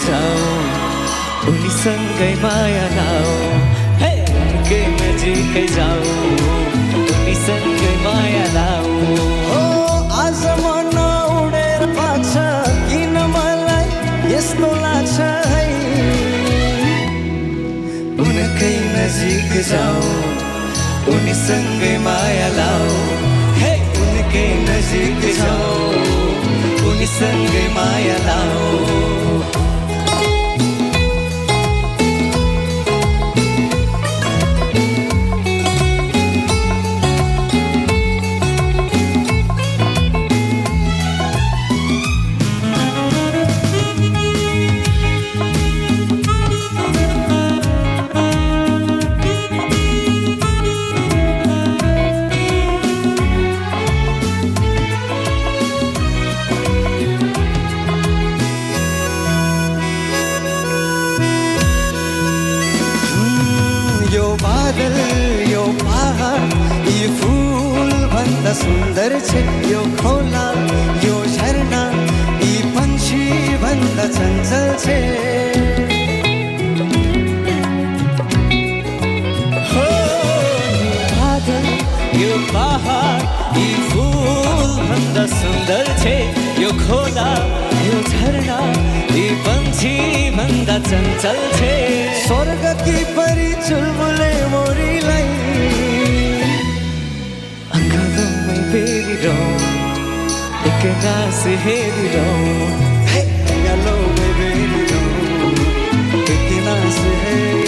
जाऊँ उनीसँगै माया लाऊ हे उनकै नजिकै जाऊँ उनीसँगै माया लाऊ हो आज मन उडेर पाछ किन मलाई यस्तो लाग्छ है उनकै नजिक जाऊँ उनीसँगै माया लाऊ हे उनकै नजिक जाऊँ उनीसँगै माया लाऊ यो बादल यो पहाड यी फूल भन्दा सुन्दर छे यो खोला यो झरना यी पंछी भन्दा चञ्चल छे हो यो बादल यो पहाड यी फूल भन्दा सुन्दर छे यो खोला यो झरना यी पंछी भन्दा चञ्चल छे स्वर्ग की परी चुलबुले मोरीलाई आँखामै बेरिरहँ एकनास हेरिरहँ हे गलोमै बेरिरहँ एकनास हेरिरहँ